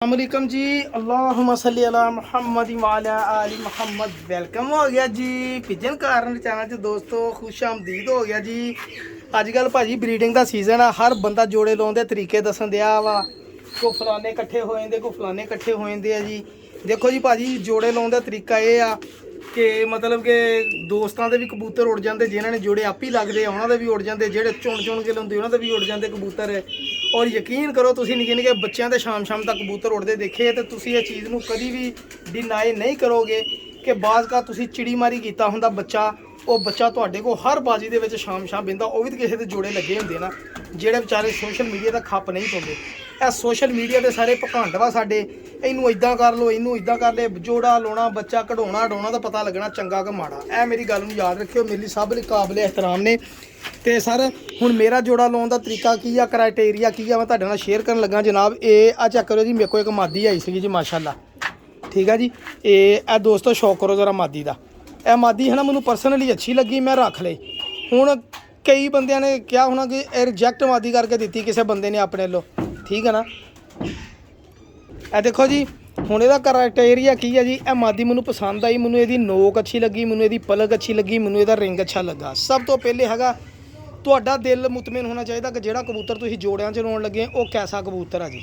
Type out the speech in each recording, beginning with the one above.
अस्सलामुअलैकुम जी। अल्लाहुम्मा सल्ली अला मुहम्मद वाला आली मुहम्मद। वेलकम हो गया जी पिजन कारण चैनल च दोस्तों, खुश आमदीद हो गया जी। अजकल भाजी ब्रीडिंग का सीजन है, हर बंदा जोड़े लाने के तरीके दसन दिया वा। को फलाने कट्ठे हो जाते, को फलाने कट्ठे हो जाते हैं जी। देखो जी भाजी, जोड़े लाने का तरीका ये आ कि मतलब कि दोस्तों के भी कबूतर उड़ जाते, जिन्होंने जोड़े आप ही लगते हैं उन्होंने भी उड़ जाते, जेडे चुन चुन के लाते उन्होंने भी उड़ जाते कबूतर। और यकीन करो तुम निक्के निक्के बच्चों के शाम शाम तक कबूतर उड़ते देखे तो तुम ये चीज़ को कभी भी डिनाई नहीं करोगे कि बाज़ का तुम चिड़ी मारी किया होंगे बच्चा, वो बच्चा तुहाडे को हर बाजी के शाम शाम बहिंदा, वो भी तो किसी के जोड़े लगे होंगे ना, जेडे बेचारे सोशल मीडिया का खप नहीं पाते। ਇਹ सोशल मीडिया के सारे भखंड वा साडे, इनू इदा कर लो, इनू इदा कर ले, जोड़ा लाना, बच्चा कढ़ाना हटाना तो पता लगना चंगा कि माड़ा। ए मेरी गल नूं याद रखियो, मेरी सब लई काबिल एहतराम ने। तो सर हुण मेरा जोड़ा लाने का तरीका की आ, क्राइटेरिया की आ, मैं तुहाडे नाल शेयर करन लगा जनाब। ये आ चेक करो जी, मेरे को एक मादी आई सी जी माशाअल्लाह, ठीक है जी। ये दोस्तों शौक करो जरा मादी का। यह मादी है ना, मैनू परसनली अच्छी लगी, मैं रख ली। हुण कई बंदियां ने क्या होना कि रिजैक्ट मादी करके दी किसी बंदे ने अपने लो, ठीक है ना। ए देखो जी, हुण इहदा क्राइटेरिया की है जी। यह मादी मैनू पसंद आई, मैनू इहदी नोक अच्छी लगी, मैनू इहदी पलक अच्छी लगी, मैनू इहदा रिंग अच्छा लगा। सब तो पहले हैगा तुहाडा दिल मुतमिन होना चाहिए कि जिहड़ा कबूतर तुसीं जोड़ियां च लाउण लगे वो कैसा कबूतर है जी,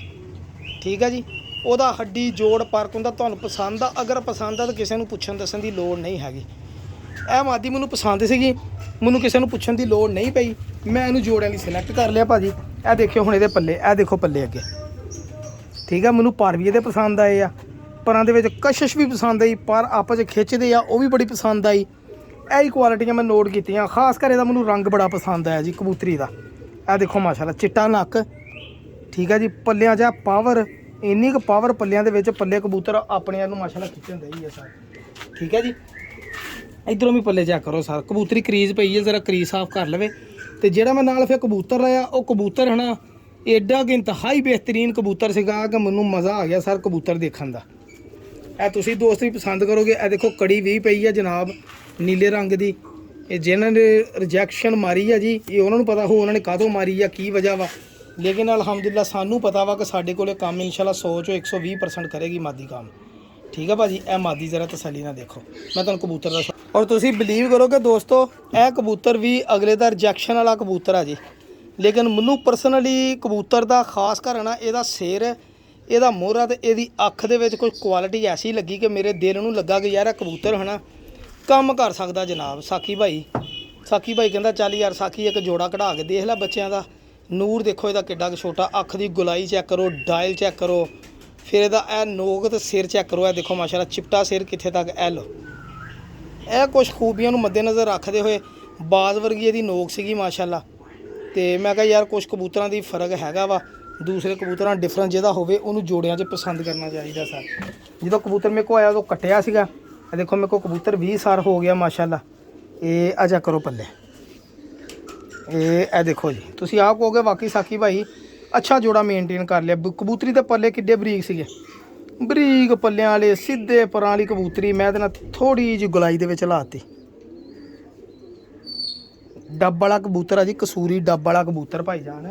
ठीक है जी। ਉਹਦਾ हड्डी जोड़ परक ਹੁੰਦਾ, ਤੁਹਾਨੂੰ पसंद आ, अगर पसंद आ तो किसी ਨੂੰ ਪੁੱਛਣ ਦੱਸਣ ਦੀ ਲੋੜ नहीं हैगी। ਇਹ ਮਾਦੀ ਮੈਨੂੰ पसंद ਸੀਗੀ, ਮੈਨੂੰ ਕਿਸੇ ਨੂੰ ਪੁੱਛਣ ਦੀ ਲੋੜ नहीं ਪਈ, मैं ਇਹਨੂੰ ਜੋੜਿਆਂ ਲਈ ਸਿਲੈਕਟ ਕਰ ਲਿਆ ਭਾਜੀ। ਇਹ ਦੇਖਿਓ ਹੁਣ ਇਹਦੇ ਪੱਲੇ, ਇਹ ਦੇਖੋ ਪੱਲੇ ਅੱਗੇ, ਠੀਕ ਹੈ। ਮੈਨੂੰ ਪਰ ਵੀ ਇਹਦੇ ਪਸੰਦ ਆਏ ਆ, ਪਰਾਂ ਦੇ ਵਿੱਚ ਕਸ਼ਿਸ਼ ਵੀ ਪਸੰਦ ਆਈ, ਪਰ ਆਪਸ ਵਿੱਚ ਖਿੱਚਦੇ ਆ ਉਹ ਵੀ ਬੜੀ ਪਸੰਦ ਆਈ। ਇਹ ਕੁਆਲਿਟੀਆਂ ਮੈਂ ਨੋਟ ਕੀਤੀਆਂ, ਖਾਸ ਕਰ ਇਹਦਾ ਮੈਨੂੰ ਰੰਗ ਬੜਾ ਪਸੰਦ ਆਇਆ ਜੀ ਕਬੂਤਰੀ ਦਾ। ਇਹ ਦੇਖੋ ਮਾਸ਼ਾਅੱਲਾ ਚਿੱਟਾ ਨੱਕ, ਠੀਕ ਹੈ ਜੀ। ਪੱਲਿਆਂ 'ਚ ਪਾਵਰ, ਇੰਨੀ ਕੁ ਪਾਵਰ ਪੱਲਿਆਂ ਦੇ ਵਿੱਚ, ਪੱਲੇ ਕਬੂਤਰ ਆਪਣੇ ਨੂੰ ਮਾਸ਼ਾਅੱਲਾ ਖਿੱਚਣ ਦੇ ਹੀ ਹੈ ਸਰ, ਠੀਕ ਹੈ ਜੀ। ਇਧਰੋਂ ਵੀ ਪੱਲੇ ਚੈੱਕ ਕਰੋ ਸਰ, ਕਬੂਤਰੀ ਕਰੀਜ਼ ਪਈ ਹੈ, ਜ਼ਰਾ ਕਰੀਜ਼ ਸਾਫ਼ ਕਰ ਲਵੇ। ਤੇ ਜਿਹੜਾ ਮੈਂ ਨਾਲ ਫਿਰ ਕਬੂਤਰ ਲਿਆ, ਉਹ ਕਬੂਤਰ ਹੈ ਨਾ ਐਡਾ ਕਿ ਇੰਤਹਾਈ ਬਿਹਤਰੀਨ ਕਬੂਤਰ ਸੀਗਾ ਕਿ ਮੈਨੂੰ ਮਜ਼ਾ ਆ ਗਿਆ ਸਰ ਕਬੂਤਰ ਦੇਖਣ ਦਾ। ਇਹ ਤੁਸੀਂ ਦੋਸਤ ਵੀ ਪਸੰਦ ਕਰੋਗੇ। ਇਹ ਦੇਖੋ ਕੜੀ ਵੀ ਪਈ ਹੈ ਜਨਾਬ ਨੀਲੇ ਰੰਗ ਦੀ। ਇਹ ਜਿਨ੍ਹਾਂ ਨੇ ਰਿਜੈਕਸ਼ਨ ਮਾਰੀ ਆ ਜੀ, ਇਹ ਉਹਨਾਂ ਨੂੰ ਪਤਾ ਹੋ ਉਹਨਾਂ ਨੇ ਕਾਹਤੋਂ ਮਾਰੀ ਆ, ਕੀ ਵਜ੍ਹਾ ਵਾ। लेकिन अलहमदुलिल्लाह सानू पता वा कि साढ़े को काम इंशाल्लाह 100 चो 120% करेगी मादी काम, ठीक है भाजी। ए मादी ज़रा तसली ना देखो, मैं तुम कबूतर का और तुसी बिलीव करो कि दोस्तों ए कबूतर भी अगले का रिजैक्शन वाला कबूतर है जी। लेकिन मैनू परसनली कबूतर का खास कर ना ਇਹਦਾ सिर, ਇਹਦਾ ਮੋਹਰਾ ਤੇ ਇਹਦੀ ਅੱਖ ਦੇ ਵਿੱਚ ਕੋਈ ਕੁਆਲਿਟੀ ਐਸੀ ਲੱਗੀ ਕਿ ਮੇਰੇ ਦਿਲ ਨੂੰ ਲੱਗਾ ਕਿ ਯਾਰ ਇਹ ਕਬੂਤਰ ਹੈ ਨਾ ਕੰਮ ਕਰ ਸਕਦਾ ਜਨਾਬ। ਸਾਕੀ ਭਾਈ ਕਹਿੰਦਾ ਚੱਲ ਯਾਰ ਸਾਕੀ ਇੱਕ ਜੋੜਾ ਕਢਾ ਕੇ ਦੇਖ ਲੈ ਬੱਚਿਆਂ ਦਾ। ਨੂਰ देखो ਇਹਦਾ ਕਿੱਡਾ ਛੋਟਾ, ਅੱਖ ਦੀ ਗੁਲਾਈ ਚੈੱਕ ਕਰੋ, ਡਾਇਲ ਚੈੱਕ ਕਰੋ, ਫਿਰ ਇਹਦਾ ਇਹ ਨੋਕ ਤੇ ਸਿਰ ਚੈੱਕ ਕਰੋ। ਇਹ ਦੇਖੋ ਮਾਸ਼ਾਅੱਲਾ ਚਿਪਟਾ ਸਿਰ ਕਿੱਥੇ ਤੱਕ, ਇਹ ਲੋ। ਇਹ ਕੁਝ ਖੂਬੀਆਂ ਨੂੰ ਮੱਦੇਨਜ਼ਰ ਰੱਖਦੇ ਹੋਏ ਬਾਜ਼ ਵਰਗੀ ਇਹਦੀ ਨੋਕ ਸੀਗੀ ਮਾਸ਼ਾਅੱਲਾ। ਤੇ ਮੈਂ ਕਿਹਾ ਯਾਰ ਕੁਝ ਕਬੂਤਰਾਂ ਦੀ ਫਰਕ ਹੈਗਾ ਵਾ, ਦੂਸਰੇ ਕਬੂਤਰਾਂ ਡਿਫਰੈਂਟ ਜਿਹਦਾ ਹੋਵੇ ਉਹਨੂੰ ਜੋੜਿਆਂ 'ਚ ਪਸੰਦ ਕਰਨਾ ਚਾਹੀਦਾ ਸਰ। ਜਦੋਂ ਕਬੂਤਰ ਮੇਰੇ ਕੋਲ ਆਇਆ ਉਦੋਂ ਕੱਟਿਆ ਸੀਗਾ। ਇਹ ਦੇਖੋ ਮੇਰੇ ਕੋਲ ਕਬੂਤਰ 20 ਸਾਲ ਹੋ ਗਿਆ ਮਾਸ਼ਾਅੱਲਾ। ਇਹ ਆ ਚੈੱਕ ਕਰੋ ਪੱਲੇ, ਇਹ देखो जी। तुसी आप कहोगे वाकई साकी भाई अच्छा जोड़ा मेनटेन कर लिया। कबूतरी के पल्ले किड्डे बरीक सीगे, बरीक पल्लियां वाले सीधे परां वाली कबूतरी मैं ना थोड़ी जी गुलाई दे विच लाती। डब वाला कबूतर है जी, कसूरी डब वाला कबूतर भाई जान।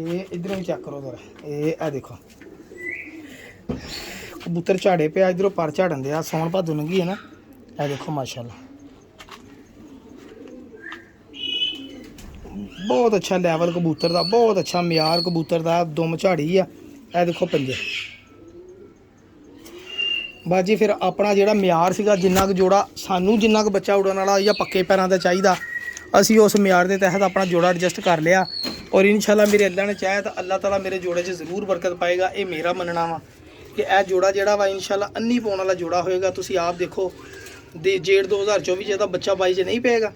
ये इधरों भी चेक करो जरा, ये देखो कबूतर झाड़े पे, इधरों पर झाड़न दिया, सौन भादों लंघी है ना। ये देखो माशाअल्लाह बहुत अच्छा लैवल कबूतर का, बहुत अच्छा म्यार कबूतर का, दुम झाड़ी आ। यह देखो पंजे बाजी। फिर अपना जोड़ा म्यार सीगा, जिन्ना क जोड़ा सानू जिन्ना क बच्चा उड़न वाला या पक्के पैरों का चाहिए, असी उस म्यार के तहत अपना जोड़ा एडजस्ट कर लिया। और इंशाल्लाह मेरे अल्लाह ने चाहे तो अल्लाह ताला मेरे जोड़े 'च जरूर बरकत पाएगा। ये मेरा मनना वा कि यह जोड़ा जोड़ा वा इंशाल्लाह अन्नी पाने वाला जोड़ा होएगा। तुसी आप देखो जेठ 2024 का बच्चा बाई च नहीं पेगा,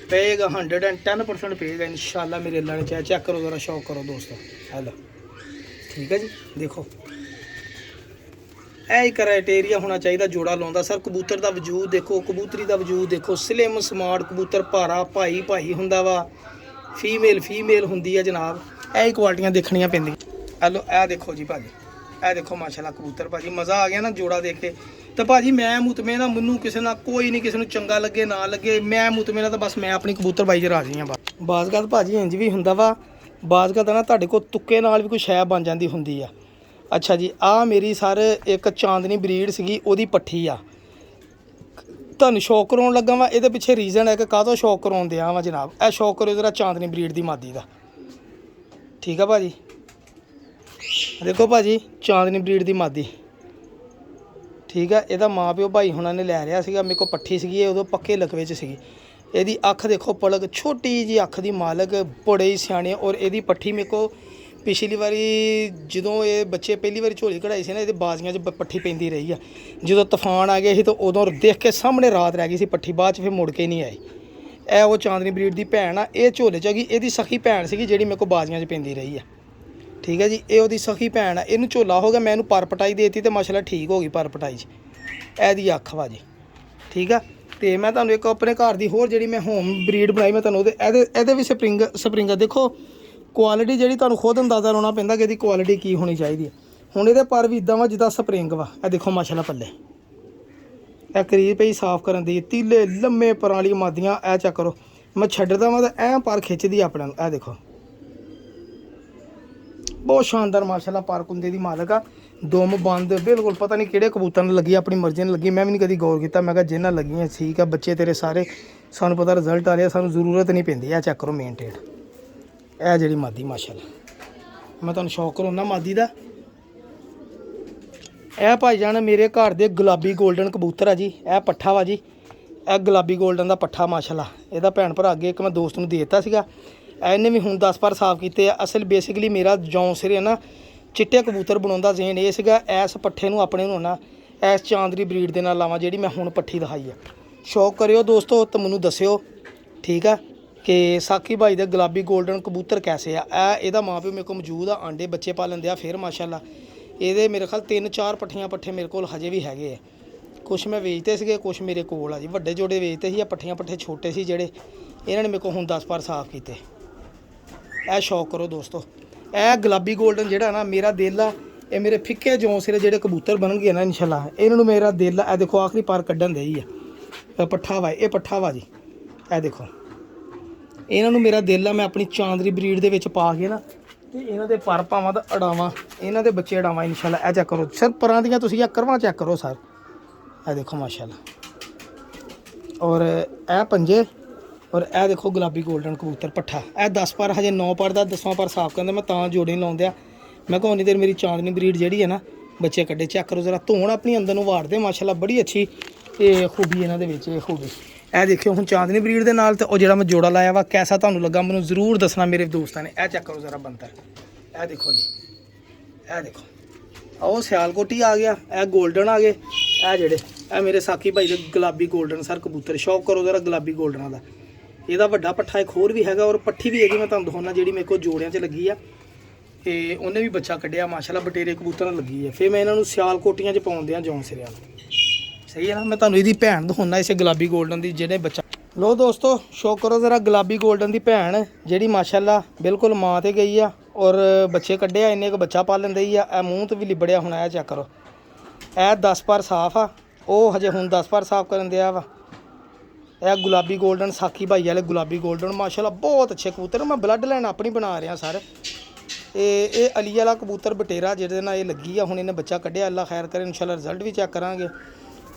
पेगा 110% पेगा इंशाल्लाह मेरे अल्लाह ने चाहे। चेक करो ज़रा, शौक करो दोस्तों, हेलो, ठीक है जी। देखो यह क्राइटेरिया होना चाहिए जोड़ा लाउंदा सर। कबूतर का वजूद देखो, कबूतरी का वजूद देखो, स्लिम स्मार्ट कबूतर, भारा भाई भाई हुंदा वा, फीमेल हुंदी है जनाब। यही क्वालिटियां देखनियां पैंदियां। हेलो यह देखो जी भाजी, यह देखो माशाल्लाह कबूतर भाजी, मज़ा आ गया ना जोड़ा देख के। तो भाजी मैं मुतमिन ना, मैनू किसी ना कोई नहीं, किसी चंगा लगे ना लगे, मैं मुतमिन तो बस मैं अपनी कबूतर बाई च राजी हाँ। बाज़ गल भाजी इंज भी हुंदा वा, बाज़ गल ना तुहाडे कोल तुक्के नाल भी कोई शै बन जाती हुंदी आ। ਅੱਛਾ ਜੀ, ਆ ਮੇਰੀ ਸਰ ਇੱਕ ਚਾਂਦਨੀ ਬਰੀਡ ਸੀਗੀ, ਉਹਦੀ ਪੱਠੀ ਆ। ਤੁਹਾਨੂੰ ਸ਼ੌਕ ਕਰਾਉਣ ਲੱਗਾ ਵਾ, ਇਹਦੇ ਪਿੱਛੇ ਰੀਜ਼ਨ ਹੈ ਕਿ ਕਾਹਤੋਂ ਸ਼ੌਕ ਕਰਾਉਣ ਦਿਆ ਵਾ ਜਨਾਬ। ਇਹ ਸ਼ੌਕ ਕਰਿਓ ਜਰਾ ਚਾਂਦਨੀ ਬਰੀਡ ਦੀ ਮਾਦੀ ਦਾ, ਠੀਕ ਆ ਭਾਜੀ। ਦੇਖੋ ਭਾਜੀ, ਚਾਂਦਨੀ ਬਰੀਡ ਦੀ ਮਾਦੀ, ਠੀਕ ਆ। ਇਹਦਾ ਮਾਂ ਪਿਓ ਭਾਈ ਹੁਣਾਂ ਨੇ ਲੈ ਰਿਹਾ ਸੀਗਾ, ਮੇਰੇ ਕੋਲ ਪੱਠੀ ਸੀਗੀ, ਇਹ ਉਦੋਂ ਪੱਕੇ ਲਕਵੇ 'ਚ ਸੀਗੀ। ਇਹਦੀ ਅੱਖ ਦੇਖੋ, ਪਲਕ ਛੋਟੀ ਜੀ ਅੱਖ ਦੀ ਮਾਲਕ, ਬੜੇ ਹੀ ਸਿਆਣੇ। ਔਰ ਇਹਦੀ ਪੱਠੀ ਮੇਰੇ ਕੋਲ ਪਿਛਲੀ ਵਾਰੀ ਜਦੋਂ ਇਹ ਬੱਚੇ ਪਹਿਲੀ ਵਾਰੀ ਝੋਲੀ ਕਢਾਈ ਸੀ ਨਾ, ਇਹਦੇ ਬਾਜ਼ੀਆਂ 'ਚ ਪੱਠੀ ਪੈਂਦੀ ਰਹੀ ਆ। ਜਦੋਂ ਤੂਫਾਨ ਆ ਗਿਆ ਸੀ ਤਾਂ ਉਦੋਂ ਦੇਖ ਕੇ ਸਾਹਮਣੇ ਰਾਤ ਰਹਿ ਗਈ ਸੀ ਪੱਠੀ, ਬਾਅਦ 'ਚ ਫਿਰ ਮੁੜ ਕੇ ਨਹੀਂ ਆਈ। ਇਹ ਉਹ ਚਾਂਦਨੀ ਬਰੀਡ ਦੀ ਭੈਣ ਆ, ਇਹ ਝੋਲੇ 'ਚ ਹੈਗੀ। ਇਹਦੀ ਸਖੀ ਭੈਣ ਸੀਗੀ ਜਿਹੜੀ ਮੇਰੇ ਕੋਲ ਬਾਜ਼ੀਆਂ 'ਚ ਪੈਂਦੀ ਰਹੀ ਆ, ਠੀਕ ਹੈ ਜੀ। ਇਹ ਉਹਦੀ ਸਖੀ ਭੈਣ ਆ। ਇਹਨੂੰ ਝੋਲਾ ਹੋ ਗਿਆ, ਮੈਂ ਇਹਨੂੰ ਪਰ ਪਟਾਈ ਦੇ ਦਿੱਤੀ ਅਤੇ ਮਾਸ਼ਾਅੱਲਾ ਠੀਕ ਹੋ ਗਈ ਪਰ ਪਟਾਈ 'ਚ। ਇਹਦੀ ਅੱਖ ਵਾ ਜੀ, ਠੀਕ ਆ। ਅਤੇ ਮੈਂ ਤੁਹਾਨੂੰ ਇੱਕ ਆਪਣੇ ਘਰ ਦੀ ਹੋਰ ਜਿਹੜੀ ਮੈਂ ਹੋਮ ਬਰੀਡ ਬਣਾਈ, ਮੈਂ ਤੁਹਾਨੂੰ ਇਹਦੇ ਵੀ ਸਪਰਿੰਗ ਦੇਖੋ, ਕੁਆਲਿਟੀ ਜਿਹੜੀ ਤੁਹਾਨੂੰ ਖੁਦ ਅੰਦਾਜ਼ਾ ਲਾਉਣਾ ਪੈਂਦਾ ਕਿ ਇਹਦੀ ਕੁਆਲਿਟੀ ਕੀ ਹੋਣੀ ਚਾਹੀਦੀ ਹੈ। ਹੁਣ ਇਹਦੇ ਪਰ ਵੀ ਇੱਦਾਂ ਵਾ ਜਿੱਦਾਂ ਸਪਰਿੰਗ ਵਾ। ਇਹ ਦੇਖੋ ਮਾਸ਼ਾਅੱਲਾ ਪੱਲੇ, ਇਹ ਕਰੀਬ ਪਈ ਸਾਫ਼ ਕਰਨ ਦੀ, ਤੀਲੇ ਲੰਮੇ ਪਰਾਂ ਵਾਲੀ ਮਾਦੀਆਂ। ਇਹ ਚੈੱਕ ਕਰੋ, ਮੈਂ ਛੱਡਦਾ ਵਾ ਤਾਂ ਐਂ ਪਰ ਖਿੱਚਦੀ ਆਪਣੇ ਨੂੰ। ਇਹ ਦੇਖੋ, ਬਹੁਤ ਸ਼ਾਨਦਾਰ ਮਾਸ਼ਾਅੱਲਾ ਪਰ ਕੁੰਦੇ ਦੀ ਮਾਲਕ ਆ। ਦੁਮ ਬੰਦ ਬਿਲਕੁਲ, ਪਤਾ ਨਹੀਂ ਕਿਹੜੇ ਕਬੂਤਰ ਨਾਲ ਲੱਗੀ, ਆਪਣੀ ਮਰਜ਼ੀ ਨਾਲ ਲੱਗੀ। ਮੈਂ ਵੀ ਨਹੀਂ ਕਦੀ ਗੌਰ ਕੀਤਾ, ਮੈਂ ਕਿਹਾ ਜਿੰਨਾਂ ਲੱਗੀਆਂ ਠੀਕ ਆ। ਬੱਚੇ ਤੇਰੇ ਸਾਰੇ ਸਾਨੂੰ ਪਤਾ ਰਿਜ਼ਲਟ ਆ ਰਿਹਾ, ਸਾਨੂੰ ਜ਼ਰੂਰਤ ਨਹੀਂ ਪੈਂਦੀ। ਇਹ ਚੈੱਕ ਕਰੋ ਮੇਨਟੇਨ, ਇਹ ਜਿਹੜੀ ਮਾਦੀ ਮਾਸ਼ਾਅੱਲਾ, ਮੈਂ ਤੁਹਾਨੂੰ ਸ਼ੌਕ ਕਰਾਉਣਾ ਮਾਦੀ ਦਾ। ਇਹ ਭਾਈ ਜਾਨ ਮੇਰੇ ਘਰ ਦੇ ਗੁਲਾਬੀ ਗੋਲਡਨ ਕਬੂਤਰ ਆ ਜੀ। ਇਹ ਪੱਠਾ ਵਾ ਜੀ, ਇਹ ਗੁਲਾਬੀ ਗੋਲਡਨ ਦਾ ਪੱਠਾ ਮਾਸ਼ਾਅੱਲਾ। ਇਹਦਾ ਭੈਣ ਭਰਾ ਅੱਗੇ ਇੱਕ ਮੈਂ ਦੋਸਤ ਨੂੰ ਦੇ ਦਿੱਤਾ ਸੀਗਾ, ਇਹਨੇ ਵੀ ਹੁਣ 10 ਪਰ ਸਾਫ਼ ਕੀਤੇ ਆ। ਅਸਲ ਬੇਸਿਕਲੀ ਮੇਰਾ ਜੌਂ ਸਿਰੇ ਨਾ ਚਿੱਟੇ ਕਬੂਤਰ ਬਣਾਉਂਦਾ ਜ਼ੇਨ ਇਹ ਸੀਗਾ, ਇਸ ਪੱਠੇ ਨੂੰ ਆਪਣੇ ਨੂੰ ਨਾ ਇਸ ਚਾਂਦਨੀ ਬਰੀਡ ਦੇ ਨਾਲ ਲਾਵਾਂ ਜਿਹੜੀ ਮੈਂ ਹੁਣ ਪੱਠੀ ਦਿਖਾਈ ਆ। ਸ਼ੌਕ ਕਰਿਓ ਦੋਸਤੋ ਤਾਂ ਮੈਨੂੰ ਦੱਸਿਓ, ਠੀਕ ਆ, ਕਿ ਸਾਕੀ ਭਾਈ ਦੇ ਗੁਲਾਬੀ ਗੋਲਡਨ ਕਬੂਤਰ ਕੈਸੇ ਆ। ਇਹਦਾ ਮਾਂ ਪਿਓ ਮੇਰੇ ਕੋਲ ਮੌਜੂਦ ਆ, ਆਂਡੇ ਬੱਚੇ ਪਾਲਣ ਦਿਆ ਫਿਰ ਮਾਸ਼ਾਅੱਲਾ। ਇਹਦੇ ਮੇਰੇ ਖਿਆਲ 3-4 ਪੱਠੇ ਮੇਰੇ ਕੋਲ ਹਜੇ ਵੀ ਹੈਗੇ ਆ। ਕੁਛ ਮੈਂ ਵੇਚਦੇ ਸੀਗੇ, ਕੁਛ ਮੇਰੇ ਕੋਲ ਆ ਜੀ। ਵੱਡੇ ਜੋੜੇ ਵੇਚਦੇ ਸੀ, ਆ ਪੱਠੇ ਛੋਟੇ ਸੀ ਜਿਹੜੇ, ਇਹਨਾਂ ਨੇ ਮੇਰੇ ਕੋਲ ਹੁਣ 10 ਪਰ ਸਾਫ਼ ਕੀਤੇ। ਇਹ ਸ਼ੌਕ ਕਰੋ ਦੋਸਤੋ। ਇਹ ਗੁਲਾਬੀ ਗੋਲਡਨ ਜਿਹੜਾ ਨਾ ਮੇਰਾ ਦਿਲ ਆ, ਇਹ ਮੇਰੇ ਫਿੱਕੇ ਜੌਂ ਸਿਰੇ ਜਿਹੜੇ ਕਬੂਤਰ ਬਣਨਗੇ ਨਾ ਇਨਸ਼ਾਅੱਲਾ, ਇਹਨਾਂ ਨੂੰ ਮੇਰਾ ਦਿਲ ਆ। ਇਹ ਦੇਖੋ ਆਖਰੀ ਪਰ ਕੱਢਣ ਦੇ ਹੀ ਆ, ਪੱਠਾ ਵਾ, ਇਹ ਪੱਠਾ ਵਾ ਜੀ। ਇਹ ਦੇਖੋ, ਇਹਨਾਂ ਨੂੰ ਮੇਰਾ ਦਿਲ ਆ, ਮੈਂ ਆਪਣੀ ਚਾਂਦਨੀ ਬਰੀਡ ਦੇ ਵਿੱਚ ਪਾ ਕੇ ਨਾ ਤੇ ਇਹਨਾਂ ਦੇ ਪਰ ਪਾਵਾਂ ਤਾਂ ਅੜਾਵਾਂ, ਇਹਨਾਂ ਦੇ ਬੱਚੇ ਅੜਾਵਾਂ ਇਨਸ਼ਾਅੱਲਾ। ਇਹ ਚੈੱਕ ਕਰੋ ਸਰ, ਪਰਾਂ ਦੀਆਂ ਤੁਸੀਂ ਇਹ ਕਰਵਾਂ ਚੈੱਕ ਕਰੋ ਸਰ। ਇਹ ਦੇਖੋ ਮਾਸ਼ਾਅੱਲਾ, ਔਰ ਇਹ ਪੰਜੇ, ਔਰ ਇਹ ਦੇਖੋ ਗੁਲਾਬੀ ਗੋਲਡਨ ਕਬੂਤਰ ਪੱਠਾ। ਇਹ 10 ਪਰ ਹਜੇ 9 ਪਰ ਦਾ 10ਵਾਂ ਪਰ ਸਾਫ਼ ਕਰਦੇ ਮੈਂ ਤਾਂ ਜੋੜੇ ਨਹੀਂ ਲਾਉਂਦਿਆ। ਮੈਂ ਕਿਹਾ ਉਨੀ ਦੇਰ ਮੇਰੀ ਚਾਂਦਨੀ ਬਰੀਡ ਜਿਹੜੀ ਹੈ ਨਾ ਬੱਚੇ ਕੱਢੇ। ਚੈੱਕ ਕਰੋ ਜ਼ਰਾ, ਧੋਣ ਆਪਣੀ ਅੰਦਰ ਨੂੰ ਵਾੜਦੇ ਮਾਸ਼ਾਅੱਲਾ, ਬੜੀ ਅੱਛੀ ਇਹ ਖੂਬੀ ਇਹਨਾਂ ਦੇ ਵਿੱਚ। ਇਹ ਖੂਬੀ ਇਹ ਦੇਖਿਓ ਹੁਣ ਚਾਂਦਨੀ ਬਰੀਡ ਦੇ ਨਾਲ ਤੇ ਉਹ ਜਿਹੜਾ ਮੈਂ ਜੋੜਾ ਲਾਇਆ ਵਾ ਕੈਸਾ ਤੁਹਾਨੂੰ ਲੱਗਾ ਮੈਨੂੰ ਜ਼ਰੂਰ ਦੱਸਣਾ ਮੇਰੇ ਦੋਸਤਾਂ ਨੇ। ਇਹ ਚੈੱਕ ਕਰੋ ਜ਼ਰਾ ਬੰਤਰ, ਇਹ ਦੇਖੋ ਜੀ, ਇਹ ਦੇਖੋ, ਉਹ ਸਿਆਲਕੋਟੀ ਆ ਗਿਆ, ਇਹ ਗੋਲਡਨ ਆ ਗਏ, ਇਹ ਜਿਹੜੇ ਇਹ ਮੇਰੇ ਸਾਕੀ ਭਾਈ ਦੇ ਗੁਲਾਬੀ ਗੋਲਡਨ ਸਰ ਕਬੂਤਰ। ਸ਼ੌਕ ਕਰੋ ਜ਼ਰਾ ਗੁਲਾਬੀ ਗੋਲਡਨਾਂ ਦਾ। ਇਹਦਾ ਵੱਡਾ ਪੱਠਾ ਇੱਕ ਹੋਰ ਵੀ ਹੈਗਾ, ਔਰ ਪੱਠੀ ਵੀ ਹੈਗੀ, ਮੈਂ ਤੁਹਾਨੂੰ ਦਿਖਾਉਣਾ ਜਿਹੜੀ ਮੇਰੇ ਕੋਲ ਜੋੜਿਆਂ 'ਚ ਲੱਗੀ ਆ। ਤੇ ਉਹਨੇ ਵੀ ਬੱਚਾ ਕੱਢਿਆ ਮਾਸ਼ਾਅੱਲਾ, ਬਟੇਰੇ ਕਬੂਤਰਾਂ ਲੱਗੀ ਹੈ। ਫਿਰ ਮੈਂ ਇਹਨਾਂ ਨੂੰ ਸਿਆਲਕੋਟੀਆਂ 'ਚ ਪਾਉਂਦੇ ਆ ਜੌਂ ਸਿਰਿਆਂ ਨੂੰ, ਸਹੀ ਹੈ ਨਾ। ਮੈਂ ਤੁਹਾਨੂੰ ਇਹਦੀ ਭੈਣ ਦਿਖਾਉਣਾ, ਇਸੇ ਗੁਲਾਬੀ ਗੋਲਡਨ ਦੀ ਜਿਹੜੇ ਬੱਚਾ। ਲੋ ਦੋਸਤੋ, ਸ਼ੌਕ ਕਰੋ ਜ਼ਰਾ ਗੁਲਾਬੀ ਗੋਲਡਨ ਦੀ ਭੈਣ ਜਿਹੜੀ ਮਾਸ਼ਾਅੱਲਾ ਬਿਲਕੁਲ ਮਾਂ 'ਤੇ ਗਈ ਆ, ਔਰ ਬੱਚੇ ਕੱਢਿਆ, ਇੰਨੇ ਕੁ ਬੱਚਾ ਪਾਲਣ ਦੇ ਹੀ ਆ। ਇਹ ਮੂੰਹ 'ਤੇ ਵੀ ਲਿਬੜਿਆ ਹੋਣਾ, ਇਹ ਚੈੱਕ ਕਰੋ। ਇਹ 10 ਪਰ ਸਾਫ਼ ਆ, ਉਹ ਹਜੇ ਹੁਣ 10 ਪਰ ਸਾਫ਼ ਕਰਨ ਦਿਆ ਵਾ। ਇਹ ਗੁਲਾਬੀ ਗੋਲਡਨ ਸਾਕੀ ਭਾਈ ਵਾਲੇ ਗੁਲਾਬੀ ਗੋਲਡਨ ਮਾਸ਼ਾਅੱਲਾ ਬਹੁਤ ਅੱਛੇ ਕਬੂਤਰ। ਮੈਂ ਬਲੱਡ ਲਾਈਨ ਆਪਣੀ ਬਣਾ ਰਿਹਾ ਸਰ। ਇਹ ਅਲੀ ਵਾਲਾ ਕਬੂਤਰ ਬਟੇਰਾ ਜਿਹਦੇ ਨਾਲ ਇਹ ਲੱਗੀ ਆ, ਹੁਣ ਇਹਨੇ ਬੱਚਾ ਕੱਢਿਆ, ਅੱਲਾ ਖੈਰ ਕਰੇ। ਇਨਸ਼ਾਅੱਲਾ ਰਿਜ਼ਲਟ ਵੀ ਚੈੱਕ ਕਰਾਂਗੇ।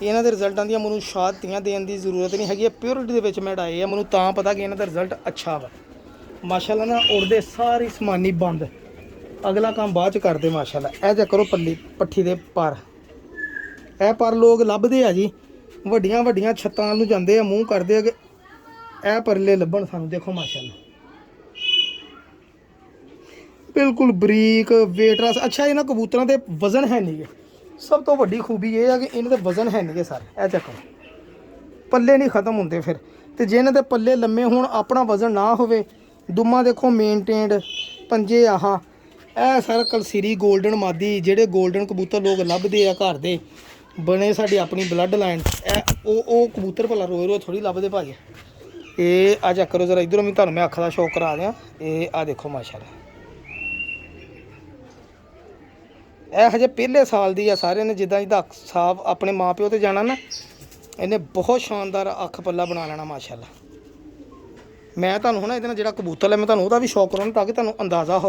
ਇਹਨਾਂ ਦੇ ਰਿਜ਼ਲਟਾਂ ਦੀਆਂ ਮੈਨੂੰ ਸ਼ਾਦੀਆਂ ਦੇਣ ਦੀ ਜ਼ਰੂਰਤ ਨਹੀਂ ਹੈਗੀ, ਪਿਓਰਿਟੀ ਦੇ ਵਿੱਚ ਮੈਂ ਡਾਏ ਆ, ਮੈਨੂੰ ਤਾਂ ਪਤਾ ਕਿ ਇਹਨਾਂ ਦਾ ਰਿਜ਼ਲਟ ਅੱਛਾ ਵਾ ਮਾਸ਼ਾਅੱਲਾ। ਨਾ ਉੜਦੇ ਸਾਰੀ ਸਮਾਨੀ ਬੰਦ, ਅਗਲਾ ਕੰਮ ਬਾਅਦ 'ਚ ਕਰਦੇ ਮਾਸ਼ਾਅੱਲਾ। ਇਹ ਚੈੱਕ ਕਰੋ ਪੱਲੀ ਪੱਠੀ ਦੇ ਪਰ, ਇਹ ਪਰ ਲੋਕ ਲੱਭਦੇ ਆ ਜੀ, ਵੱਡੀਆਂ ਵੱਡੀਆਂ ਛੱਤਾਂ ਨੂੰ ਜਾਂਦੇ ਆ, ਮੂੰਹ ਕਰਦੇ ਆ ਕਿ ਇਹ ਪਰਲੇ ਲੱਭਣ ਸਾਨੂੰ। ਦੇਖੋ ਮਾਸ਼ਾਅੱਲਾ ਬਿਲਕੁਲ ਬਰੀਕ ਵੇਟਰਸ। ਅੱਛਾ, ਇਹਨਾਂ ਕਬੂਤਰਾਂ ਦੇ ਵਜ਼ਨ ਹੈ ਨਹੀਂ ਗੇ, ਸਭ ਤੋਂ ਵੱਡੀ ਖੂਬੀ ਇਹ ਆ ਕਿ ਇਹਨਾਂ ਦੇ ਵਜ਼ਨ ਹੈ ਨਹੀਂ ਗੇ ਸਰ। ਇਹ ਚੈੱਕ ਕਰੋ, ਪੱਲੇ ਨਹੀਂ ਖ਼ਤਮ ਹੁੰਦੇ ਫਿਰ। ਤੇ ਜੇ ਇਹਨਾਂ ਦੇ ਪੱਲੇ ਲੰਮੇ ਹੋਣ, ਆਪਣਾ ਵਜ਼ਨ ਨਾ ਹੋਵੇ, ਦੁਮਾ ਦੇਖੋ ਮੇਨਟੇਨਡ, ਪੰਜੇ ਆਹ, ਇਹ ਸਰ ਕਲਸੀਰੀ ਗੋਲਡਨ ਮਾਦੀ ਜਿਹੜੇ ਗੋਲਡਨ ਕਬੂਤਰ ਲੋਕ ਲੱਭਦੇ ਆ ਘਰ ਦੇ ਬਣੇ, ਸਾਡੀ ਆਪਣੀ ਬਲੱਡ ਲਾਈਨ। ਇਹ ਉਹ ਕਬੂਤਰ ਭਲਾ ਰੋਏ ਰੋਏ ਥੋੜ੍ਹੀ ਲੱਭਦੇ ਭਾਜੀ। ਇਹ ਆ ਚੈੱਕ ਕਰੋ ਜ਼ਰਾ, ਇੱਧਰੋਂ ਵੀ ਤੁਹਾਨੂੰ ਮੈਂ ਅੱਖ ਦਾ ਸ਼ੌਕ ਕਰਾ ਦਿਆਂ। ਇਹ ਆ ਦੇਖੋ ਮਾਸ਼ਾਅੱਲਾ, ਇਹ ਹਜੇ ਪਹਿਲੇ ਸਾਲ ਦੀ ਆ। ਸਾਰਿਆਂ ਨੇ ਜਿੱਦਾਂ ਅੱਖ ਸਾਫ਼ ਆਪਣੇ ਮਾਂ ਪਿਓ 'ਤੇ ਜਾਣਾ ਨਾ, ਇਹਨੇ ਬਹੁਤ ਸ਼ਾਨਦਾਰ ਅੱਖ ਪੱਲਾ ਬਣਾ ਲੈਣਾ ਮਾਸ਼ਾਅੱਲਾ। ਮੈਂ ਤੁਹਾਨੂੰ ਹੁਣ ਇਹਦੇ ਨਾਲ ਜਿਹੜਾ ਕਬੂਤਰ ਹੈ ਮੈਂ ਤੁਹਾਨੂੰ ਉਹਦਾ ਵੀ ਸ਼ੌਕ ਕਰਾਉਣਾ ਤਾਂ ਕਿ ਤੁਹਾਨੂੰ ਅੰਦਾਜ਼ਾ ਹੋਵੇ।